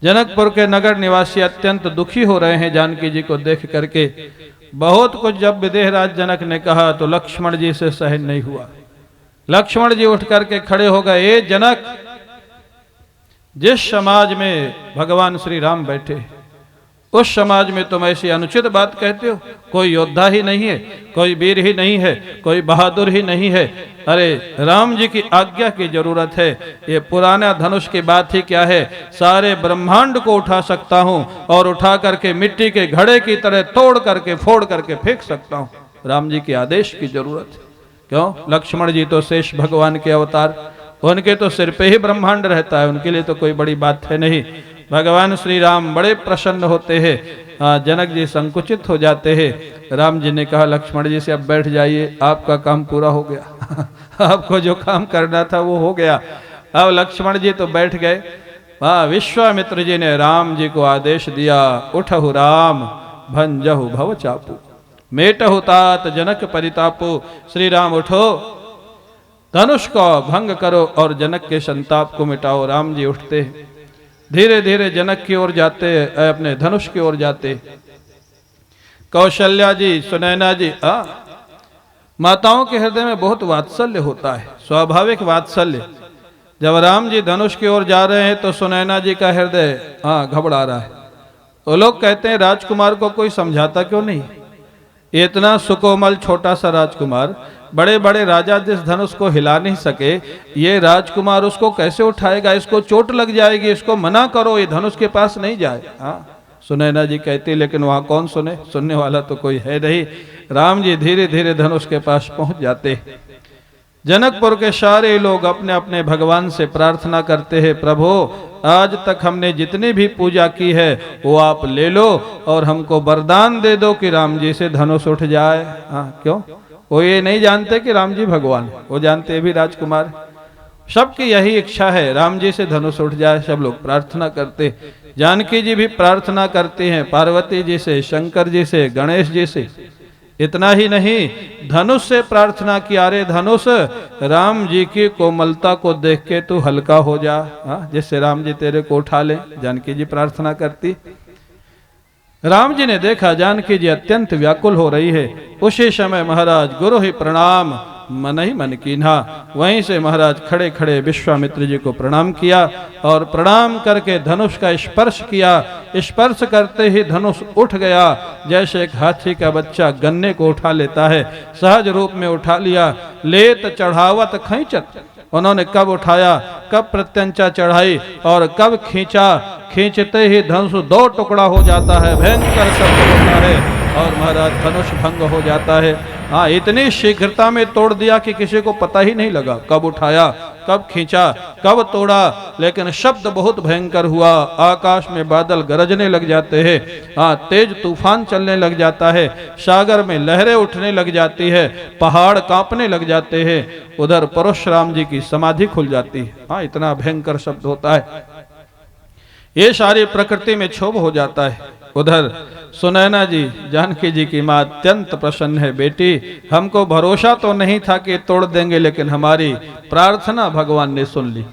जनकपुर के नगर निवासी अत्यंत दुखी हो रहे हैं जानकी जी को देख करके। बहुत कुछ जब विदेहराज जनक ने कहा तो लक्ष्मण जी से सहन नहीं हुआ। लक्ष्मण जी उठ करके खड़े हो गए, ए जनक, जिस समाज में भगवान श्री राम बैठे उस समाज में तुम ऐसी अनुचित बात कहते हो? कोई योद्धा ही नहीं है, कोई वीर ही नहीं है, कोई बहादुर ही नहीं है। अरे राम जी की आज्ञा की जरूरत है। ये पुराना धनुष की बात ही क्या है, सारे ब्रह्मांड को उठा सकता हूं और उठा करके मिट्टी के घड़े की तरह तोड़ करके फोड़ करके फेंक सकता हूं। राम जी के आदेश की जरूरत है। क्यों? लक्ष्मण जी तो शेष भगवान के अवतार, उनके तो सिर पे ही ब्रह्मांड रहता है, उनके लिए तो कोई बड़ी बात है नहीं। भगवान श्री राम बड़े प्रसन्न होते हैं। जनक जी संकुचित हो जाते हैं। राम जी ने कहा, लक्ष्मण जी से अब बैठ जाइए, आपका काम पूरा हो गया। आपको जो काम करना था वो हो गया। अब लक्ष्मण जी तो बैठ गए। विश्वामित्र जी ने राम जी को आदेश दिया, उठहु राम भंजहु भव चापू, मेटहु तात जनक परितापो। श्री राम उठो, धनुष को भंग करो और जनक के संताप को मिटाओ। राम जी उठते हैं, धीरे धीरे जनक की ओर जाते, अपने धनुष की ओर जाते। कौशल्या जी, सुनैना जी, माताओं के हृदय में बहुत वात्सल्य होता है, स्वाभाविक वात्सल्य। जब राम जी धनुष की ओर जा रहे हैं तो सुनैना जी का हृदय घबरा रहा है। वो लोग कहते हैं, राजकुमार को कोई समझाता क्यों नहीं? इतना सुकोमल छोटा सा राजकुमार, बड़े बड़े राजा जिस धनुष को हिला नहीं सके, ये राजकुमार उसको कैसे उठाएगा? इसको चोट लग जाएगी, इसको मना करो, ये धनुष के पास नहीं जाए। सुनैना जी कहती, लेकिन वहां कौन सुने, सुनने वाला तो कोई है नहीं। राम जी धीरे धीरे धनुष के पास पहुंच जाते। जनकपुर के सारे लोग अपने अपने भगवान से प्रार्थना करते हैं, प्रभु आज तक हमने जितनी भी पूजा की है वो आप ले लो और हमको वरदान दे दो कि राम जी से धनुष उठ जाए। क्यों? वो ये नहीं जानते कि राम जी भगवान, वो जानते भी राजकुमार। सबकी यही इच्छा है, राम जी से धनुष उठ जाए। सब लोग प्रार्थना करते, जानकी जी भी प्रार्थना करती हैं, पार्वती जी से, शंकर जी से, गणेश जी से। इतना ही नहीं, धनुष से प्रार्थना की, अरे धनुष राम जी की कोमलता को देख के तू हल्का हो जा, जिससे राम जी तेरे को उठा ले। जानकी जी प्रार्थना करती। राम जी ने देखा जानकी जी अत्यंत व्याकुल हो रही है। उसी समय महाराज गुरु ही प्रणाम मन ही मन कीन्हा। वहीं से महाराज खड़े खड़े विश्वामित्र जी को प्रणाम किया और प्रणाम करके धनुष का स्पर्श किया। स्पर्श करते ही धनुष उठ गया, जैसे एक हाथी का बच्चा गन्ने को उठा लेता है, सहज रूप में उठा लिया। लेत चढ़ावत खींचत, उन्होंने कब उठाया, कब प्रत्यंचा चढ़ाई और कब खींचा। खींचते ही धनुष दो टुकड़ा हो जाता है, भयंकर शब्द होता है और महाराज धनुष भंग हो जाता है। इतनी शीघ्रता में तोड़ दिया कि किसी को पता ही नहीं लगा कब उठाया, कब खींचा, कब तोड़ा। लेकिन शब्द बहुत भयंकर हुआ, आकाश में बादल गरजने लग जाते हैं, तेज तूफान चलने लग जाता है, सागर में लहरें उठने लग जाती है, पहाड़ कांपने लग जाते हैं। उधर परशुराम जी की समाधि खुल जाती है। इतना भयंकर शब्द होता है, ये सारी प्रकृति में क्षोभ हो जाता है। उधर सुनैना जी, जानकी जी की मां, अत्यंत प्रसन्न है। बेटी, हमको भरोसा तो नहीं था कि तोड़ देंगे, लेकिन हमारी प्रार्थना भगवान ने सुन ली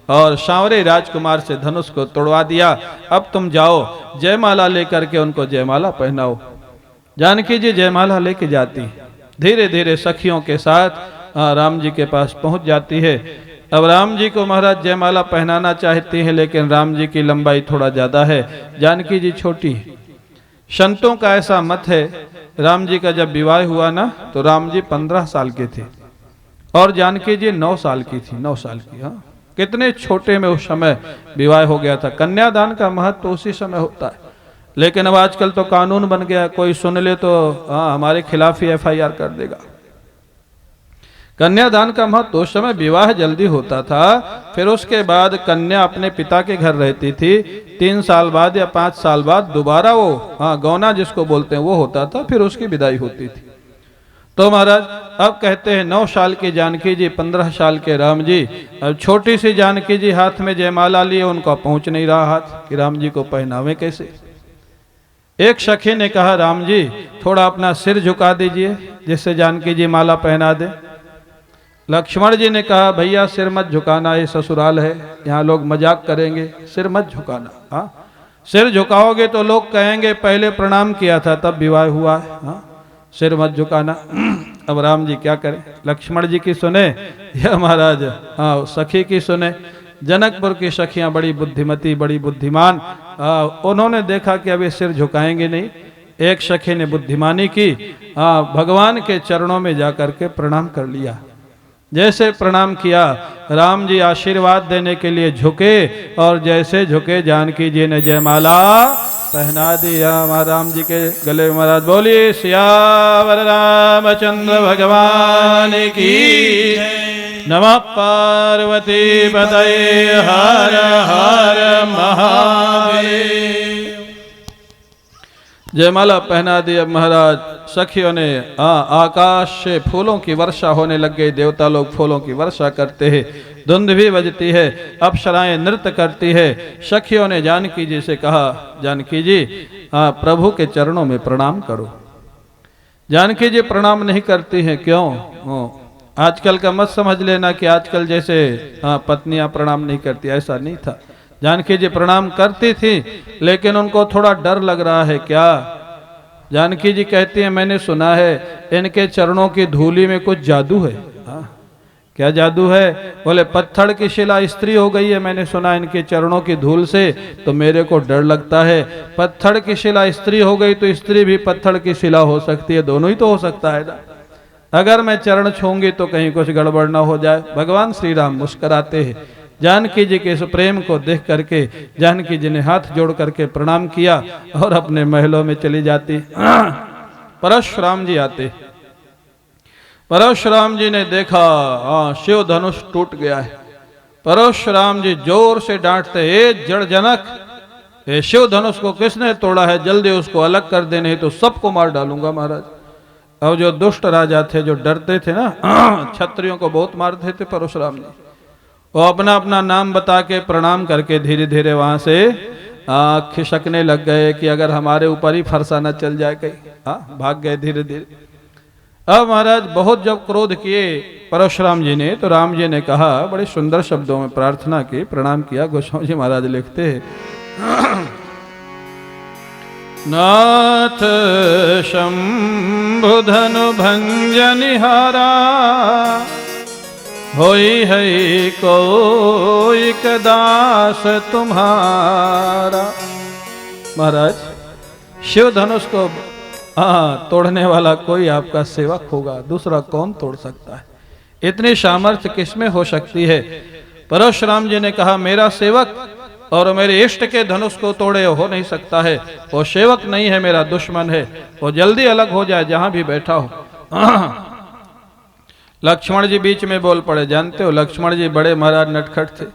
और सांवरे राजकुमार से धनुष को तोड़वा दिया। अब तुम जाओ, जयमाला लेकर के उनको जयमाला पहनाओ। जानकी जी जयमाला लेके जाती, धीरे धीरे सखियों के साथ राम जी के पास पहुंच जाती है। अब राम जी को महाराज जयमाला पहनाना चाहती हैं, लेकिन राम जी की लंबाई थोड़ा ज्यादा है, जानकी जी छोटी है। संतों का ऐसा मत है, राम जी का जब विवाह हुआ ना तो राम जी 15 साल के थे और जानकी जी 9 साल की थी। 9 साल की, कितने छोटे में उस समय विवाह हो गया था। कन्यादान का महत्व तो उसी समय होता है। लेकिन अब आजकल तो कानून बन गया, कोई सुन ले तो हमारे खिलाफ ही FIR कर देगा। कन्यादान का महत्व, उस समय विवाह जल्दी होता था, फिर उसके बाद कन्या अपने पिता के घर रहती थी, 3 साल बाद या 5 साल बाद दोबारा वो गौना जिसको बोलते हैं वो होता था, फिर उसकी विदाई होती थी। तो महाराज अब कहते हैं 9 साल की जानकी जी, 15 साल के राम जी, अब छोटी सी जानकी जी हाथ में जयमाला लिए, उनको पहुंच नहीं रहा हाथ कि राम जी को पहनावे कैसे। एक सखी ने कहा राम जी थोड़ा अपना सिर झुका दीजिए जिससे जानकी जी माला पहना दे। लक्ष्मण जी ने कहा भैया सिर मत झुकाना, ये ससुराल है, यहाँ लोग मजाक करेंगे, सिर मत झुकाना। हाँ, सिर झुकाओगे तो लोग कहेंगे पहले प्रणाम किया था तब विवाह हुआ है। हाँ, सिर मत झुकाना। अब राम जी क्या करें, लक्ष्मण जी की सुने या महाराज सखी की सुने। जनकपुर की सखियां बड़ी बुद्धिमती, बड़ी बुद्धिमान, उन्होंने देखा कि अब ये सिर झुकाएंगे नहीं। एक सखी ने बुद्धिमानी की, भगवान के चरणों में जाकर के प्रणाम कर लिया। जैसे प्रणाम किया, राम जी आशीर्वाद देने के लिए झुके, और जैसे झुके जानकी जी ने जयमाला पहना दिया। राम जी के गले में महाराज बोलिए सियावर रामचंद्र भगवान की, नमः पार्वती पतये हर हर महादेव। जयमाला पहना दी। अब महाराज सखियों ने आकाश से फूलों की वर्षा होने लग गई, देवता लोग फूलों की वर्षा करते हैं, धुंध भी बजती है, अप्सराएं नृत्य करती है। सखियों ने जानकी जी से कहा जानकी जी प्रभु के चरणों में प्रणाम करो। जानकी जी प्रणाम नहीं करती हैं, क्यों? आजकल का मत समझ लेना कि आजकल जैसे पत्नियां प्रणाम नहीं करती, ऐसा नहीं था। जानकी जी प्रणाम करती थी, लेकिन उनको थोड़ा डर लग रहा है। क्या? जानकी जी कहती है मैंने सुना है इनके चरणों की धूली में कुछ जादू है। क्या जादू है? बोले पत्थर की शिला स्त्री हो गई है, मैंने सुना इनके चरणों की धूल से, तो मेरे को डर लगता है। पत्थर की शिला स्त्री हो गई तो स्त्री भी पत्थर की शिला हो सकती है, दोनों ही तो हो सकता है ना। अगर मैं चरण छूंगी तो कहीं कुछ गड़बड़ ना हो जाए। भगवान श्री राम मुस्कुराते हैं। जानकी जी के इस प्रेम को देख करके जानकी जी ने हाथ जोड़ करके प्रणाम किया और अपने महलों में चली जाती। परशुराम जी आते। परशुराम जी ने देखा शिव धनुष टूट गया है। परशुराम जी जोर से डांटते, ए जड़ जनक, ये शिव धनुष को किसने तोड़ा है? जल्दी उसको अलग कर दे, नहीं तो सबको मार डालूंगा। महाराज अब जो दुष्ट राजा थे, जो डरते थे ना, क्षत्रियों को बहुत मारते थे परशुराम जी, वो अपना अपना नाम बता के प्रणाम करके धीरे धीरे वहां से खिसकने लग गए कि अगर हमारे ऊपर ही फरसाना चल जाए कहीं। भाग गए धीरे धीरे। अब महाराज बहुत जब क्रोध किए परशुराम जी ने, तो राम जी ने कहा, बड़े सुंदर शब्दों में प्रार्थना की, प्रणाम किया। गोस्वामी जी महाराज लिखते हैं, नाथ शंभु धनु भंजनिहारा, होई है कोई दास तुम्हारा। महाराज शिव धनुष को तोड़ने वाला कोई आपका सेवक होगा, दूसरा कौन तोड़ सकता है? इतनी सामर्थ्य किसमें हो सकती है? परशुराम जी ने कहा मेरा सेवक और मेरे इष्ट के धनुष को तोड़े हो नहीं सकता है। वो सेवक नहीं है, मेरा दुश्मन है। वो जल्दी अलग हो जाए जहां भी बैठा हो। लक्ष्मण जी बीच में बोल पड़े। जानते हो लक्ष्मण जी बड़े महाराज नटखट थे।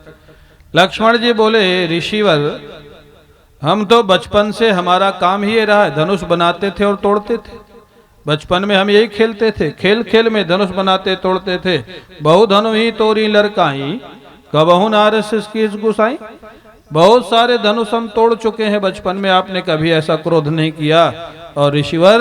लक्ष्मण जी बोले, ऋषिवर हम तो बचपन से हमारा काम ही ये रहा है, धनुष बनाते थे और तोड़ते थे। बचपन में हम यही खेलते थे, खेल खेल में धनुष बनाते तोड़ते थे। बहु धनु ही तोरी लड़काई, कबहु नारस की गुसाई। बहुत सारे धनुष हम तोड़ चुके हैं बचपन में, आपने कभी ऐसा क्रोध नहीं किया। और ऋषिवर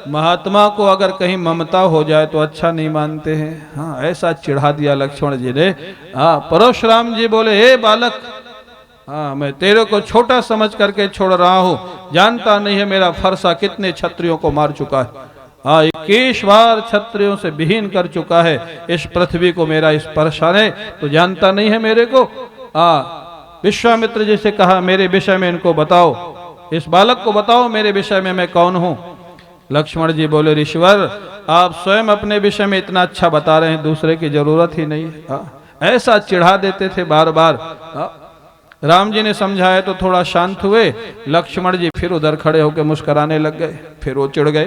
महात्मा को अगर कहीं ममता हो जाए तो अच्छा नहीं मानते हैं। ऐसा चिढ़ा दिया लक्ष्मण जी ने। परशुराम जी बोले, हे बालक, मैं तेरे को छोटा समझ करके छोड़ रहा हूँ, जानता नहीं है मेरा फरसा कितने क्षत्रियों को मार चुका है। 21 बार क्षत्रियों से विहीन कर चुका है इस पृथ्वी को मेरा इस फरसा ने, तो जानता नहीं है मेरे को। विश्वामित्र जी से कहा मेरे विषय में इनको बताओ, इस बालक को बताओ मेरे विषय में मैं कौन हूं। लक्ष्मण जी बोले, ऋषिवर आप स्वयं अपने विषय में इतना अच्छा बता रहे हैं, दूसरे की जरूरत ही नहीं है। ऐसा चिढ़ा देते थे बार बार। राम जी ने समझाया तो थोड़ा शांत हुए। लक्ष्मण जी फिर उधर खड़े होकर मुस्कुराने लग गए, फिर वो चिढ़ गए।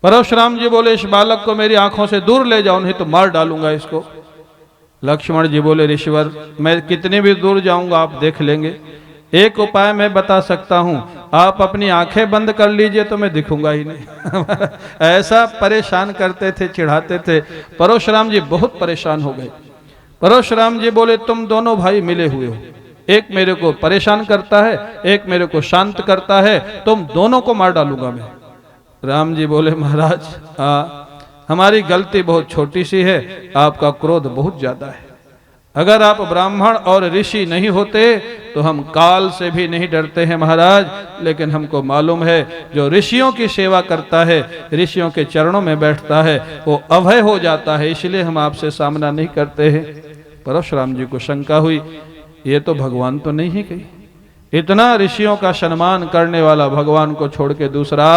परशुराम जी बोले इस बालक को मेरी आंखों से दूर ले जाओ, नहीं तो मार डालूंगा इसको। लक्ष्मण जी बोले ऋषिवर मैं कितनी भी दूर जाऊंगा आप देख लेंगे। एक उपाय मैं बता सकता हूं, आप अपनी आंखें बंद कर लीजिए तो मैं दिखूंगा ही नहीं। ऐसा परेशान करते थे, चिढ़ाते थे। परशुराम जी बहुत परेशान हो गए। परशुराम जी बोले तुम दोनों भाई मिले हुए हो, एक मेरे को परेशान करता है, एक मेरे को शांत करता है, तुम दोनों को मार डालूंगा मैं। राम जी बोले महाराज हमारी गलती बहुत छोटी सी है, आपका क्रोध बहुत ज्यादा है। अगर आप ब्राह्मण और ऋषि नहीं होते तो हम काल से भी नहीं डरते हैं महाराज, लेकिन हमको मालूम है जो ऋषियों की सेवा करता है, ऋषियों के चरणों में बैठता है, वो अभय हो जाता है, इसलिए हम आपसे सामना नहीं करते हैं। परशुराम जी को शंका हुई, ये तो भगवान तो नहीं है कहीं, इतना ऋषियों का सम्मान करने वाला भगवान को छोड़ के दूसरा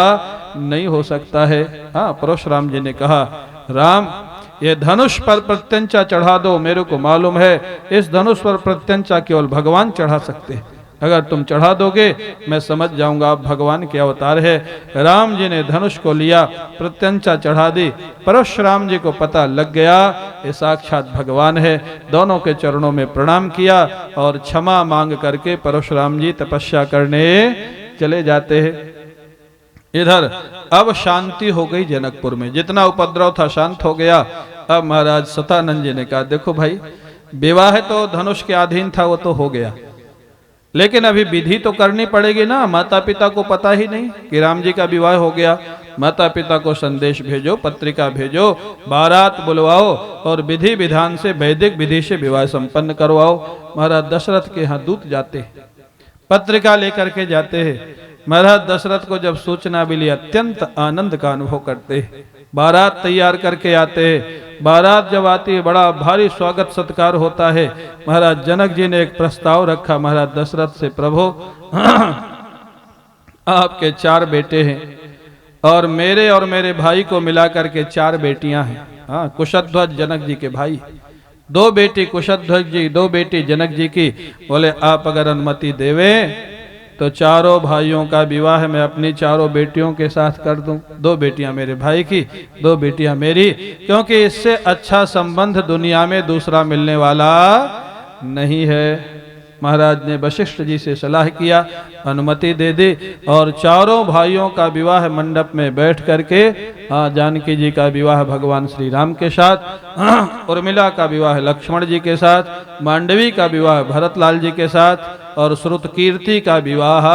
नहीं हो सकता है। हाँ, परशुराम जी ने कहा राम ये धनुष पर प्रत्यंचा चढ़ा दो, मेरे को मालूम है इस धनुष पर प्रत्यंचा केवल भगवान चढ़ा सकते हैं, अगर तुम चढ़ा दोगे मैं समझ जाऊंगा आप भगवान के अवतार है। राम जी ने धनुष को लिया, प्रत्यंचा चढ़ा दी। परशुराम जी को पता लग गया ये साक्षात भगवान है। दोनों के चरणों में प्रणाम किया और क्षमा मांग करके परशुराम जी तपस्या करने चले जाते हैं। इधर अब शांति हो गई जनकपुर में, जितना उपद्रव था शांत हो गया। अब महाराज सतानंद जी ने कहा देखो भाई, विवाह तो धनुष के अधीन था, वो तो हो गया, लेकिन अभी विधि तो करनी पड़ेगी ना। माता पिता को पता ही नहीं कि राम जी का विवाह हो गया। माता पिता को संदेश भेजो, पत्रिका भेजो, बारात बुलवाओ और विधि विधान से वैदिक विधि से विवाह संपन्न करवाओ। महाराज दशरथ के यहाँ दूत जाते, पत्रिका लेकर के जाते हैं। महाराज दशरथ को जब सूचना मिली अत्यंत आनंद का अनुभव करते हैं। बारात तैयार करके आते हैं। बारात जब आती है बड़ा भारी स्वागत सत्कार होता है। महाराज जनक जी ने एक प्रस्ताव रखा महाराज दशरथ से, प्रभु आपके 4 बेटे हैं और मेरे भाई को मिला करके 4 बेटियां हैं। हाँ, कुशध्वज जनक जी के भाई, 2 बेटी कुशध्वज जी, 2 बेटी जनक जी की। बोले आप अगर अनुमति देवे तो 4 भाइयों का विवाह मैं अपनी 4 बेटियों के साथ कर दूं। 2 बेटियां मेरे भाई की, 2 बेटियां मेरी, क्योंकि इससे अच्छा संबंध दुनिया में दूसरा मिलने वाला नहीं है। महाराज ने वशिष्ठ जी से सलाह किया, अनुमति दे दी और 4 भाइयों का विवाह मंडप में बैठ करके, जानकी जी का विवाह भगवान श्री राम के साथ, उर्मिला का विवाह लक्ष्मण जी के साथ, मांडवी का विवाह भरतलाल जी के साथ और श्रुतकीर्ति का विवाह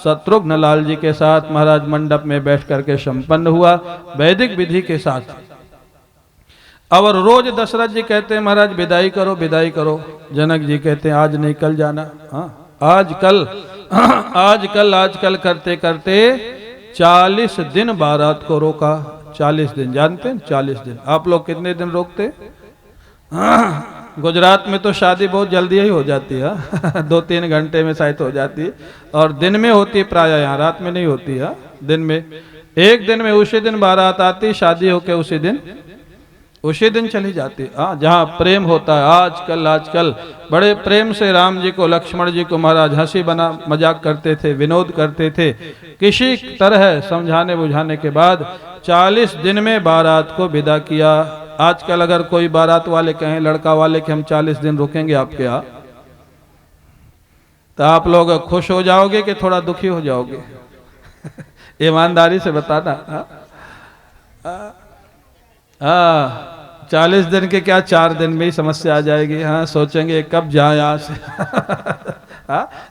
शत्रुघ्न लाल जी के साथ महाराज मंडप में बैठ करके संपन्न हुआ वैदिक विधि के साथ। और रोज दशरथ जी कहते हैं महाराज विदाई करो, विदाई करो। जनक जी कहते हैं आज नहीं कल जाना। हाँ, आजकल करते करते 40 दिन बारात को रोका। 40 दिन जानते हैं, 40 दिन। आप लोग कितने दिन रोकते? गुजरात में तो शादी बहुत जल्दी ही हो जाती है, 2-3 घंटे में शायद हो जाती है, और दिन में होती है प्राय, यहाँ रात में नहीं होती है, दिन में। एक दिन में उसी दिन बारात आती, शादी होके उसी दिन चली जाती। जहाँ प्रेम होता है। आजकल बड़े प्रेम से राम जी को, लक्ष्मण जी को महाराज हंसी बना मजाक करते थे, विनोद करते थे। किसी तरह समझाने बुझाने के बाद 40 दिन में बारात को विदा किया। आजकल अगर कोई बारात वाले कहें, लड़का वाले कि हम 40 दिन रुकेंगे आपके यहाँ, तो आप लोग खुश हो जाओगे कि थोड़ा दुखी हो जाओगे? ईमानदारी से बताना। 40 दिन के क्या, 4 दिन में ही समस्या आ जाएगी। हाँ, सोचेंगे कब जाए यहाँ से।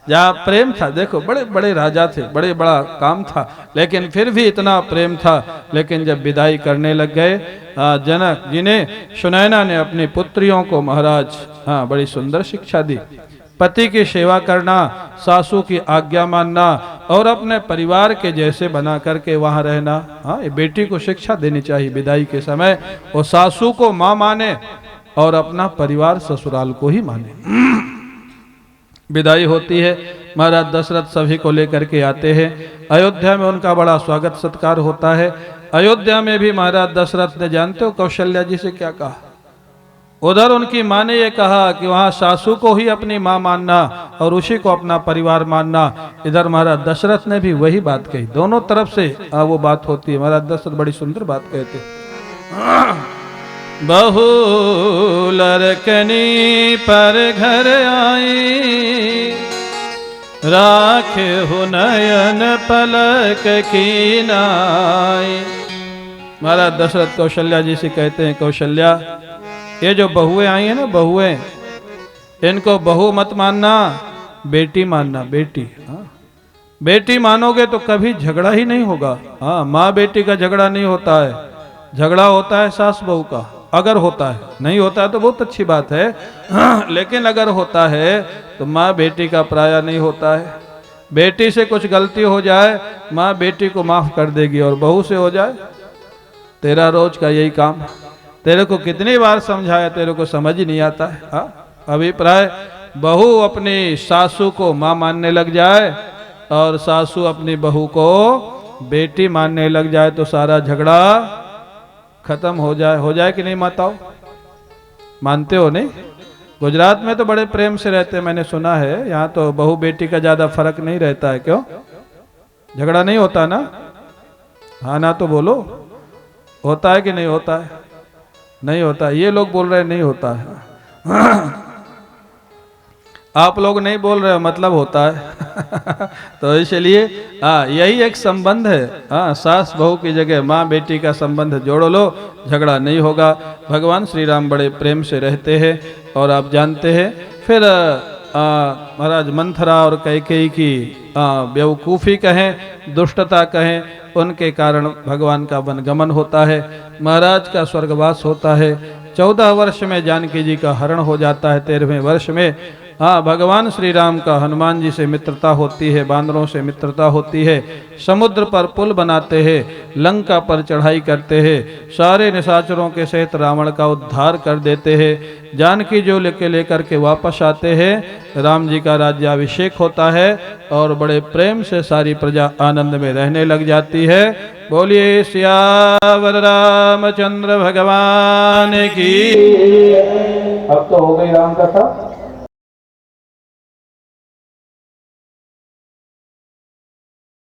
जहाँ प्रेम था, देखो बड़े बड़े राजा थे, बड़े बड़ा काम था, लेकिन फिर भी इतना प्रेम था। लेकिन जब विदाई करने लग गए, जनक जी ने, सुनैना ने अपनी पुत्रियों को महाराज बड़ी सुंदर शिक्षा दी। पति की सेवा करना, सासू की आज्ञा मानना और अपने परिवार के जैसे बना करके वहां रहना। ये बेटी को शिक्षा देनी चाहिए विदाई के समय। वो सासू को माँ माने और अपना परिवार ससुराल को ही माने। विदाई होती है, महाराज दशरथ सभी को लेकर के आते हैं। अयोध्या में उनका बड़ा स्वागत सत्कार होता है। अयोध्या में भी महाराज दशरथ ने, जानते हो कौशल्या जी से क्या कहा? उधर उनकी माँ ने ये कहा कि वहाँ सासू को ही अपनी माँ मानना और उसी को अपना परिवार मानना। इधर महाराज दशरथ ने भी वही बात कही। दोनों तरफ से वो बात होती है। महाराज दशरथ बड़ी सुंदर बात कहते, बहु लड़कनी पर घर आई, राखे हो नयन पलक की नाई। महाराज दशरथ कौशल्या जी से कहते हैं, कौशल्या ये जो बहुएं आई हैं ना, बहुएं, इनको बहू मत मानना, बेटी मानना, बेटी। हाँ, बेटी मानोगे तो कभी झगड़ा ही नहीं होगा। हाँ, माँ बेटी का झगड़ा नहीं होता है, झगड़ा होता है सास बहू का, अगर होता है। नहीं होता है तो बहुत अच्छी बात है। हाँ, लेकिन अगर होता है तो माँ बेटी का प्राय नहीं होता है। बेटी से कुछ गलती हो जाए, माँ बेटी को माफ कर देगी, और बहू से हो जाए, तेरा रोज का यही काम। तेरे को कितनी बार समझाया, तेरे को समझ ही नहीं आता है। हाँ, अभिप्राय बहू अपनी सासू को माँ मानने लग जाए और सासू अपनी बहू को बेटी मानने लग जाए तो सारा झगड़ा खत्म हो जाए कि नहीं माताओ? मानते हो नहीं? गुजरात में तो बड़े प्रेम से रहते हैं, मैंने सुना है। यहाँ तो बहू बेटी का ज्यादा फर्क नहीं रहता है। क्यों? झगड़ा नहीं होता ना? हाँ ना तो बोलो, होता है कि नहीं होता है? नहीं होता। ये लोग बोल रहे हैं नहीं होता है। आप लोग नहीं बोल रहे हो, मतलब होता है। तो इसलिए यही एक संबंध है। हाँ, सास बहू की जगह माँ बेटी का संबंध जोड़ लो, झगड़ा नहीं होगा। भगवान श्री राम बड़े प्रेम से रहते हैं। और आप जानते हैं फिर महाराज मंथरा और कैकेयी की बेवकूफ़ी कहें, दुष्टता कहें, उनके कारण भगवान का वनगमन होता है, महाराज का स्वर्गवास होता है। 14 वर्ष में जानकी जी का हरण हो जाता है। 13वें वर्ष में भगवान श्री राम का हनुमान जी से मित्रता होती है, बानरों से मित्रता होती है। समुद्र पर पुल बनाते हैं, लंका पर चढ़ाई करते हैं, सारे निशाचरों के सहित रावण का उद्धार कर देते हैं। जानकी जो लेकर के वापस आते हैं, राम जी का राज्याभिषेक होता है और बड़े प्रेम से सारी प्रजा आनंद में रहने लग जाती है। बोलिए सियावर रामचंद्र भगवान की। अब तो हो गई राम कथा।